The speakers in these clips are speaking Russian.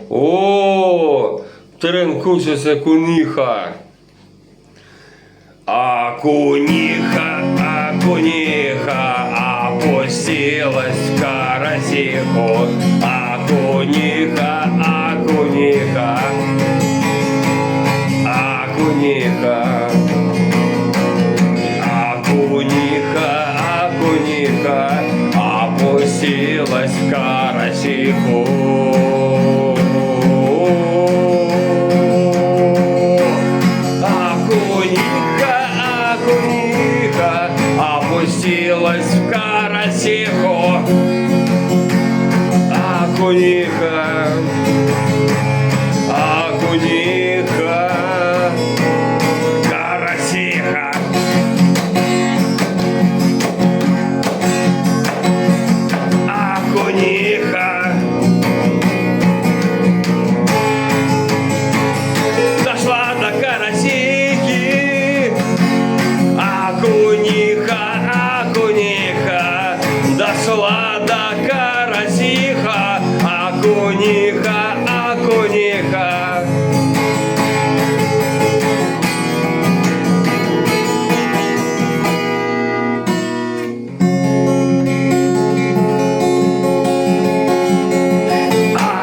О, тренкучася куниха. Акуниха, акуниха, опустилась в карасиху. Акуниха, акуниха, акуниха. Акуниха, акуниха, опустилась в карасиху. Опустилась в карасиху. Акуниха, акуниха, карасиха. Акуниха дошла до карасихи. Акуниха, акуниха, дошла до карасиха. Акуниха, акуниха.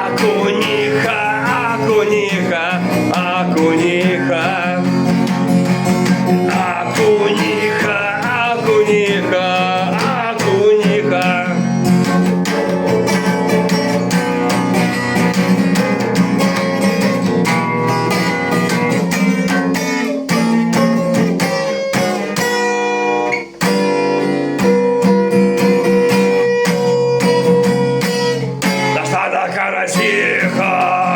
Акуниха, акуниха, акуниха. Акуниха, акуниха, акуниха. Дошла до карасиха.